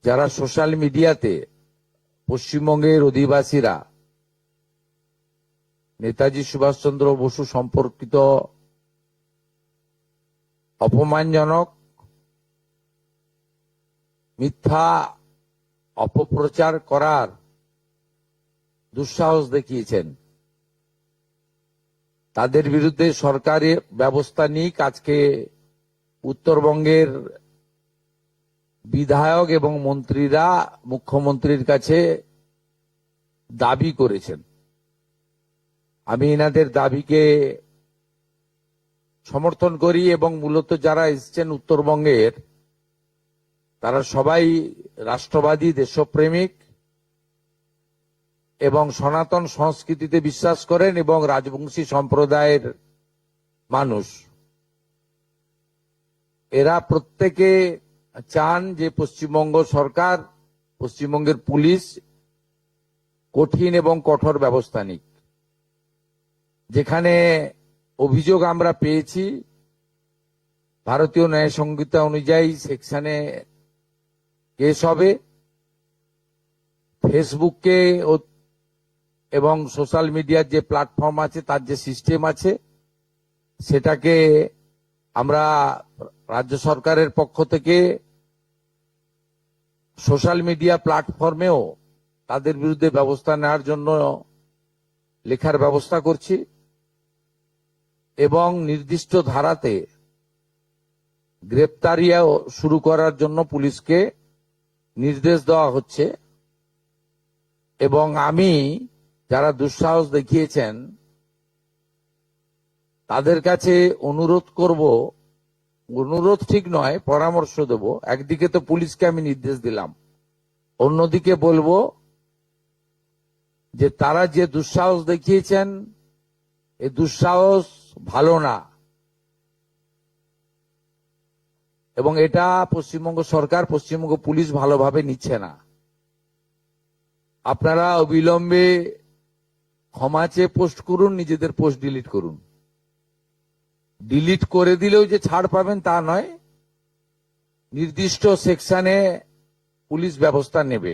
যারা সোশ্যাল মিডিয়াতে পশ্চিমবঙ্গের অধিবাসীরা নেতাজি সুভাষচন্দ্র বসু সম্পর্কিত অপমানজনক মিথ্যা অপপ্রচার করার দুঃসাহস দেখিয়েছেন, তাদের বিরুদ্ধে সরকারি ব্যবস্থা নিক আজকে উত্তরবঙ্গের বিধায়ক এবং মন্ত্রীরা মুখ্যমন্ত্রীর কাছে দাবি করেছেন। আমি এনাদের দাবিকে সমর্থন করি এবং মূলত যারা এসেছেন উত্তরবঙ্গের তারা সবাই রাষ্ট্রবাদী, দেশপ্রেমিক এবং সনাতন সংস্কৃতিতে বিশ্বাস করেন এবং রাজবংশী সম্প্রদায়ের মানুষ। এরা প্রত্যেকে চান যে পশ্চিমবঙ্গ সরকার, পশ্চিমবঙ্গের পুলিশ কঠিন এবং কঠোর ব্যবস্থা নিক। যেখানে অভিযোগ আমরা পেয়েছি ভারতীয় ন্যায় সংহিতা অনুযায়ী সেকশনে কেস হবে। ফেসবুককে এবং সোশ্যাল মিডিয়ার যে প্ল্যাটফর্ম আছে তার যে সিস্টেম আছে সেটাকে আমরা রাজ্য সরকারের পক্ষ থেকে সোশ্যাল মিডিয়া প্ল্যাটফর্মেও তাদের বিরুদ্ধে ব্যবস্থা নেওয়ার জন্য লেখার ব্যবস্থা করছি এবং নির্দিষ্ট ধারাতে গ্রেপ্তারিয়া শুরু করার জন্য পুলিশকে নির্দেশ দেওয়া হচ্ছে। এবং আমি যারা দুঃসাহস দেখিয়েছেন তাদের কাছে অনুরোধ করব, অনুরোধ ঠিক নয়, পরামর্শ দেব। একদিকে তো পুলিশকে আমি নির্দেশ দিলাম, অন্যদিকে বলবো যে তারা যে দুঃসাহস দেখিয়েছেন এই দুঃসাহস ভালো না এবং এটা পশ্চিমবঙ্গ সরকার, পশ্চিমবঙ্গ পুলিশ ভালোভাবে নিচ্ছে না। আপনারা অবিলম্বে ক্ষমা চেয়ে পোস্ট করুন, নিজেদের পোস্ট ডিলিট করুন। ডিলিট করে দিলেও যে ছাড় পাবেন তা নয়, নির্দিষ্ট সেকশনে পুলিশ ব্যবস্থা নেবে।